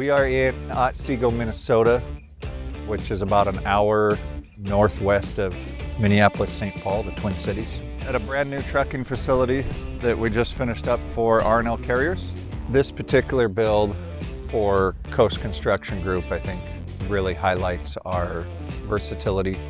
We are in Otsego, Minnesota, which is about an hour northwest of Minneapolis, St. Paul, the Twin Cities, at a brand new trucking facility that we just finished up for R+L Carriers. This particular build for Coast Construction Group, I think, really highlights our versatility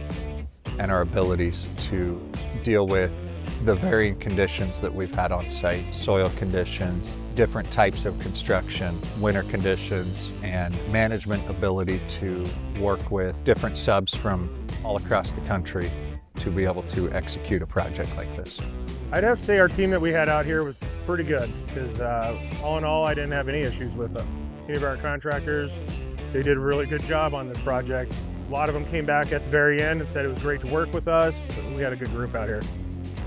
and our abilities to deal with the varying conditions that we've had on site, soil conditions, different types of construction, winter conditions, and management ability to work with different subs from all across the country to be able to execute a project like this. I'd have to say our team that we had out here was pretty good because all in all, I didn't have any issues with any of our contractors. They did a really good job on this project. A lot of them came back at the very end and said it was great to work with us. We had a good group out here.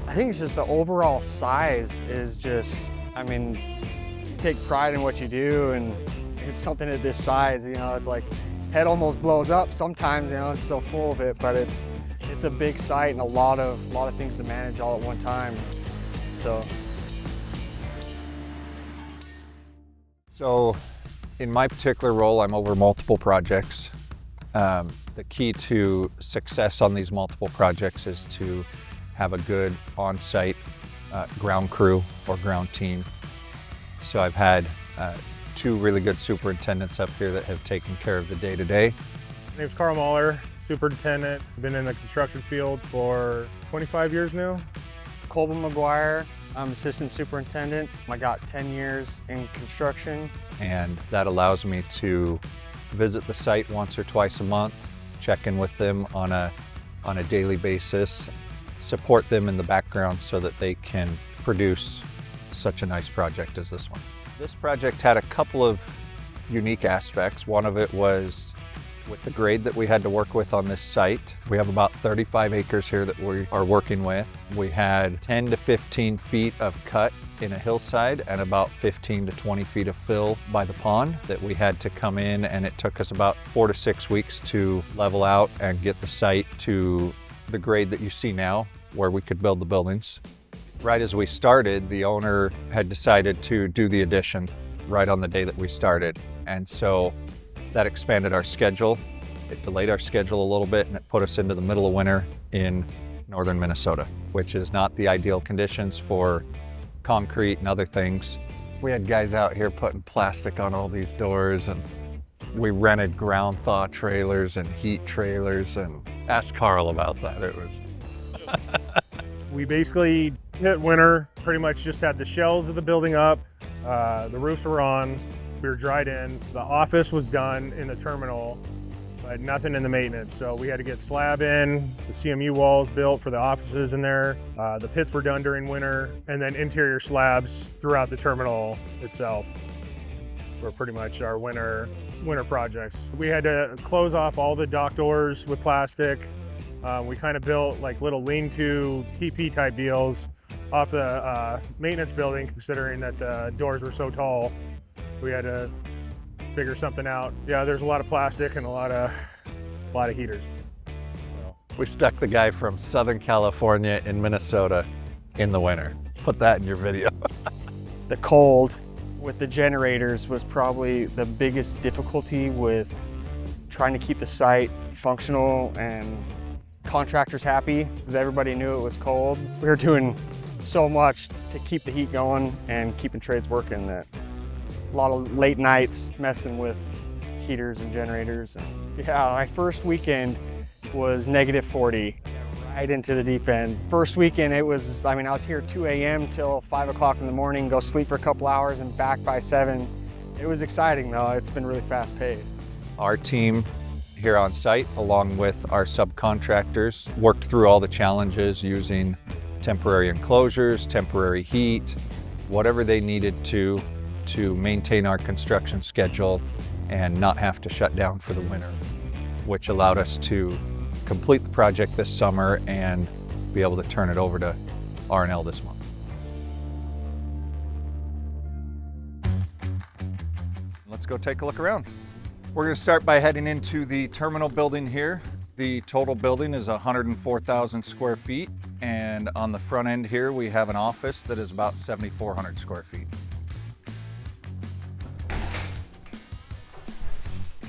I think it's just the overall size is just, I mean, you take pride in what you do, and it's something at this size, you know, it's like head almost blows up sometimes, you know, it's so full of it, but it's a big site and a lot of things to manage all at one time. So in my particular role, I'm over multiple projects. The key to success on these multiple projects is to have a good on-site ground crew or ground team. So I've had two really good superintendents up here that have taken care of the day-to-day. My name's Carl Mahler, superintendent. Been in the construction field for 25 years now. Colby McGuire, I'm assistant superintendent. I got 10 years in construction. And that allows me to visit the site once or twice a month, check in with them on a daily basis, support them in the background so that they can produce such a nice project as this one. This project had a couple of unique aspects. One of it was with the grade that we had to work with on this site. We have about 35 acres here that we are working with. We had 10 to 15 feet of cut in a hillside and about 15 to 20 feet of fill by the pond that we had to come in, and it took us about 4 to 6 weeks to level out and get the site to the grade that you see now, where we could build the buildings. Right as we started, the owner had decided to do the addition right on the day that we started. And so that expanded our schedule. It delayed our schedule a little bit, and it put us into the middle of winter in northern Minnesota, which is not the ideal conditions for concrete and other things. We had guys out here putting plastic on all these doors, and we rented ground thaw trailers and heat trailers, and ask Carl about that. It was We basically hit winter, pretty much just had the shells of the building up, the roofs were on, we were dried in, the office was done in the terminal, but nothing in the maintenance. So we had to get slab in, the CMU walls built for the offices in there, the pits were done during winter, and then interior slabs throughout the terminal itself were pretty much our winter projects. We had to close off all the dock doors with plastic. We kind of built like little lean-to TP type deals off the maintenance building, considering that the doors were so tall. We had to figure something out. Yeah, there's a lot of plastic and a lot of heaters. We stuck the guy from Southern California in Minnesota in the winter. Put that in your video. The cold with the generators was probably the biggest difficulty with trying to keep the site functional and contractors happy, because everybody knew it was cold. We were doing so much to keep the heat going and keeping trades working that a lot of late nights messing with heaters and generators. Yeah, my first weekend was -40, right into the deep end. First weekend it was, I was here 2 a.m. till 5 o'clock in the morning, go sleep for a couple hours and back by 7. It was exciting though, it's been really fast paced. Our team here on site, along with our subcontractors, worked through all the challenges using temporary enclosures, temporary heat, whatever they needed to maintain our construction schedule and not have to shut down for the winter, which allowed us to complete the project this summer and be able to turn it over to R+L this month. Let's go take a look around. We're going to start by heading into the terminal building here. The total building is 104,000 square feet, and on the front end here we have an office that is about 7,400 square feet.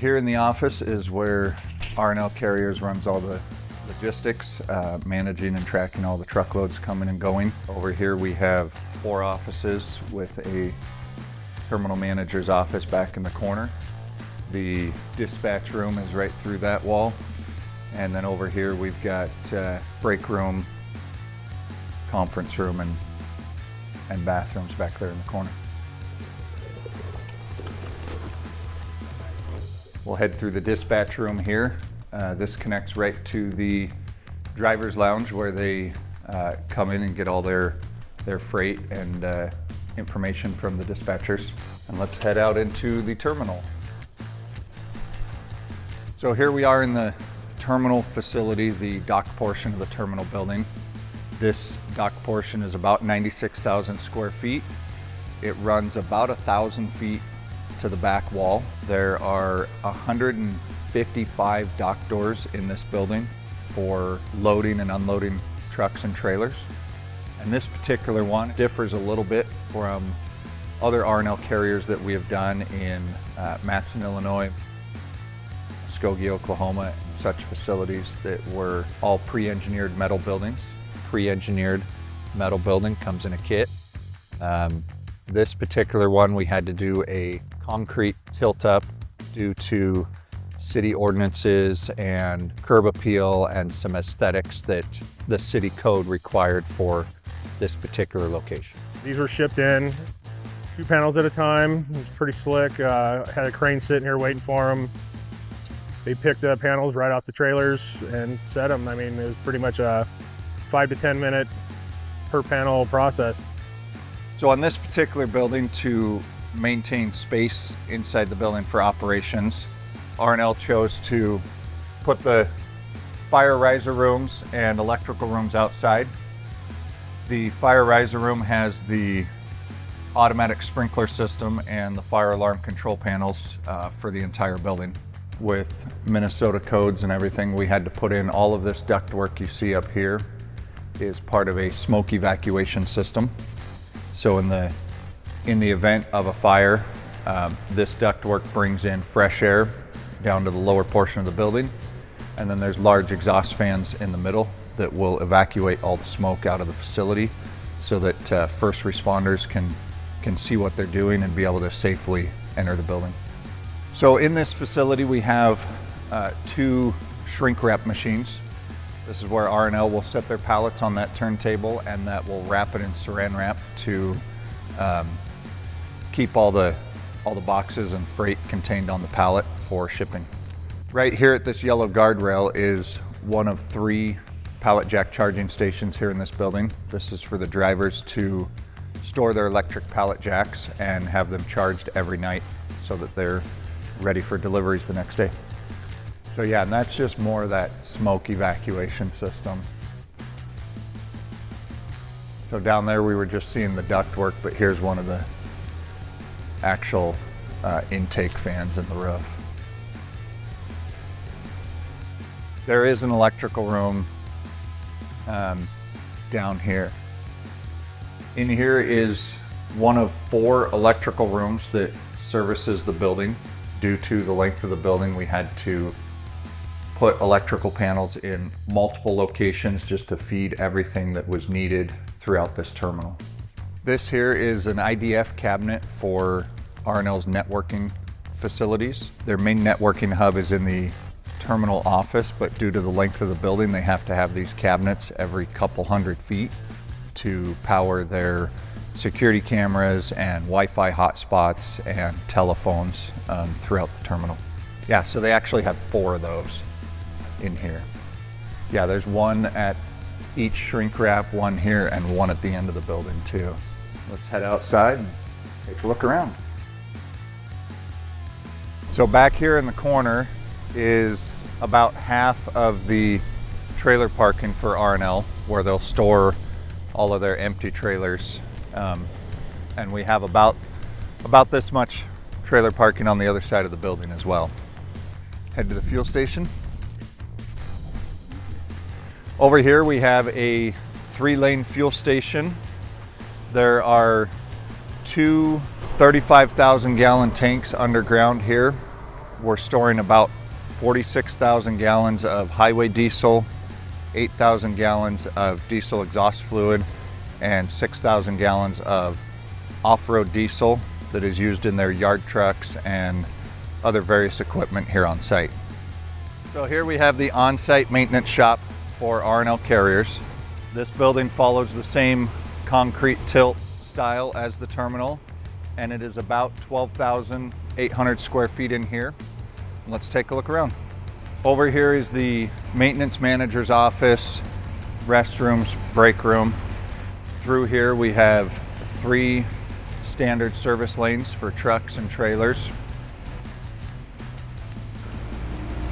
Here in the office is where R+L Carriers runs all the logistics, managing and tracking all the truckloads coming and going. Over here we have 4 offices with a terminal manager's office back in the corner. The dispatch room is right through that wall. And then over here we've got break room, conference room, and bathrooms back there in the corner. We'll head through the dispatch room here. This connects right to the driver's lounge where they come in and get all their freight and information from the dispatchers. And let's head out into the terminal. So here we are in the terminal facility, the dock portion of the terminal building. This dock portion is about 96,000 square feet. It runs about 1,000 feet to the back wall. There are 155 dock doors in this building for loading and unloading trucks and trailers. And this particular one differs a little bit from other R+L Carriers that we have done in Matson, Illinois, Otsego, Oklahoma, and such facilities that were all pre-engineered metal buildings. Pre-engineered metal building comes in a kit. This particular one we had to do a concrete tilt up due to city ordinances and curb appeal and some aesthetics that the city code required for this particular location. These were shipped in 2 panels at a time. It was pretty slick. Had a crane sitting here waiting for them. They picked the panels right off the trailers and set them. I mean, it was pretty much a 5 to 10 minute per panel process. So on this particular building, to maintain space inside the building for operations, R+L chose to put the fire riser rooms and electrical rooms outside. The fire riser room has the automatic sprinkler system and the fire alarm control panels for the entire building. With Minnesota codes and everything, we had to put in all of this ductwork you see up here is part of a smoke evacuation system. So in the event of a fire, this ductwork brings in fresh air down to the lower portion of the building, and then there's large exhaust fans in the middle that will evacuate all the smoke out of the facility so that first responders can see what they're doing and be able to safely enter the building. So in this facility we have 2 shrink wrap machines. This is where R+L will set their pallets on that turntable, and that will wrap it in saran wrap to keep all the boxes and freight contained on the pallet for shipping. Right here at this yellow guardrail is one of 3 pallet jack charging stations here in this building. This is for the drivers to store their electric pallet jacks and have them charged every night so that they're ready for deliveries the next day. So yeah, and that's just more of that smoke evacuation system. So down there we were just seeing the ductwork, but here's one of the actual intake fans in the roof. There is an electrical room down here. In here is one of 4 electrical rooms that services the building. Due to the length of the building, we had to put electrical panels in multiple locations just to feed everything that was needed throughout this terminal. This here is an IDF cabinet for R+L's networking facilities. Their main networking hub is in the terminal office, but due to the length of the building, they have to have these cabinets every couple hundred feet to power their security cameras and Wi-Fi hotspots and telephones throughout the terminal. Yeah, so they actually have 4 of those in here. Yeah, there's 1 at each shrink wrap, 1 here, and 1 at the end of the building too. Let's head outside and take a look around. So back here in the corner is about half of the trailer parking for R+L, where they'll store all of their empty trailers. And we have about this much trailer parking on the other side of the building as well. Head to the fuel station. Over here we have a 3-lane fuel station. There are 2 35,000 gallon tanks underground here we're storing about 46,000 gallons of highway diesel, 8,000 gallons of diesel exhaust fluid, and 6,000 gallons of off-road diesel that is used in their yard trucks and other various equipment here on site. So here we have the on-site maintenance shop for R+L Carriers. This building follows the same concrete tilt style as the terminal, and it is about 12,800 square feet in here. Let's take a look around. Over here is the maintenance manager's office, restrooms, break room. Through here we have 3 standard service lanes for trucks and trailers.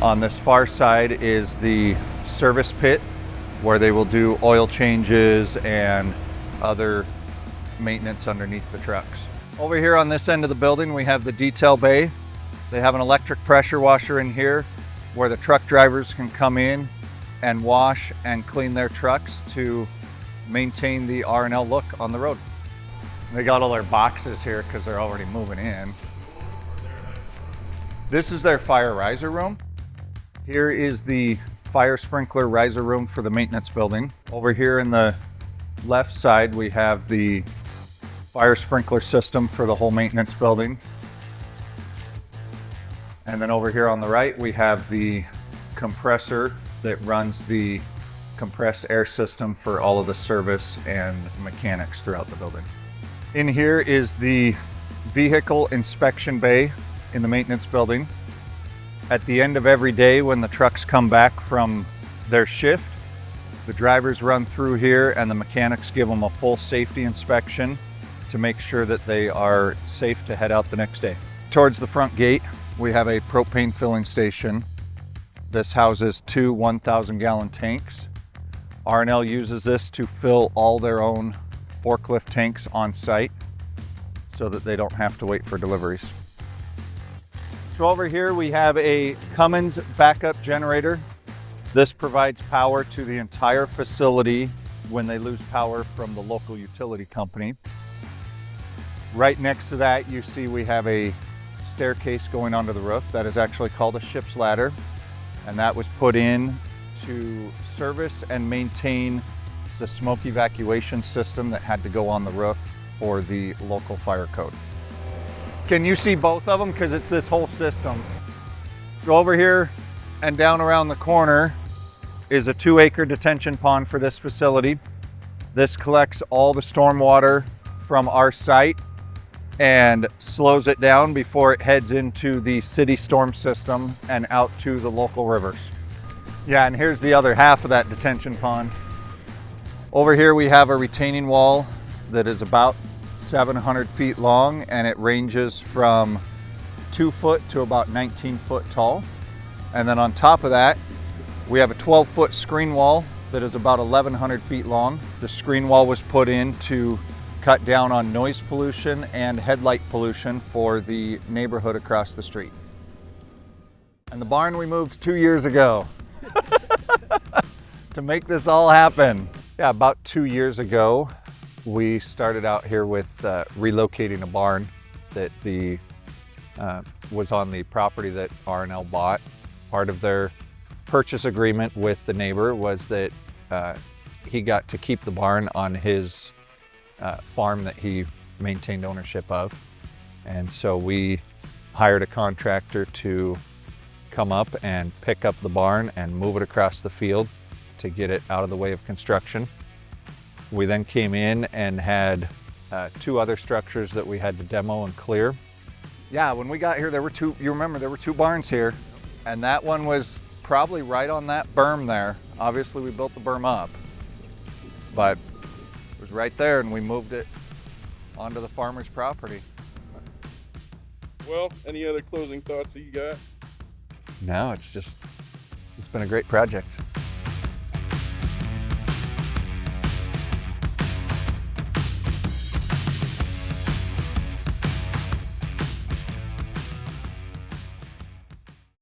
On this far side is the service pit where they will do oil changes and other maintenance underneath the trucks. Over here on this end of the building we have the detail bay. They have an electric pressure washer in here where the truck drivers can come in and wash and clean their trucks to maintain the R+L look on the road. They got all their boxes here because they're already moving in. This is their fire riser room. Here is the fire sprinkler riser room for the maintenance building. Over here in the left side we have the fire sprinkler system for the whole maintenance building. And then over here on the right we have the compressor that runs the compressed air system for all of the service and mechanics throughout the building. In here is the vehicle inspection bay in the maintenance building. At the end of every day when the trucks come back from their shift, the drivers run through here and the mechanics give them a full safety inspection to make sure that they are safe to head out the next day. Towards the front gate, we have a propane filling station. This houses 2 1,000 gallon tanks. R+L uses this to fill all their own forklift tanks on site so that they don't have to wait for deliveries. So over here we have a Cummins backup generator. This provides power to the entire facility when they lose power from the local utility company. Right next to that you see we have a staircase going onto the roof that is actually called a ship's ladder, and that was put in to service and maintain the smoke evacuation system that had to go on the roof for the local fire code. Can you see both of them? Because it's this whole system. So over here and down around the corner is a 2-acre detention pond for this facility. This collects all the stormwater from our site and slows it down before it heads into the city storm system and out to the local rivers. Yeah, and here's the other half of that detention pond. Over here we have a retaining wall that is about 700 feet long, and it ranges from 2 foot to about 19 foot tall. And then on top of that, we have a 12-foot screen wall that is about 1,100 feet long. The screen wall was put in to cut down on noise pollution and headlight pollution for the neighborhood across the street. And the barn we moved 2 years ago to make this all happen. Yeah, about 2 years ago, we started out here with relocating a barn that was on the property that R+L bought. Part of their purchase agreement with the neighbor was that he got to keep the barn on his farm that he maintained ownership of. And so we hired a contractor to come up and pick up the barn and move it across the field to get it out of the way of construction. We then came in and had 2 other structures that we had to demo and clear. Yeah, when we got here, there were 2, you remember, there were 2 barns here, and that one was probably right on that berm there. Obviously, we built the berm up, but it was right there, and we moved it onto the farmer's property. Well, any other closing thoughts that you got? No, it's been a great project.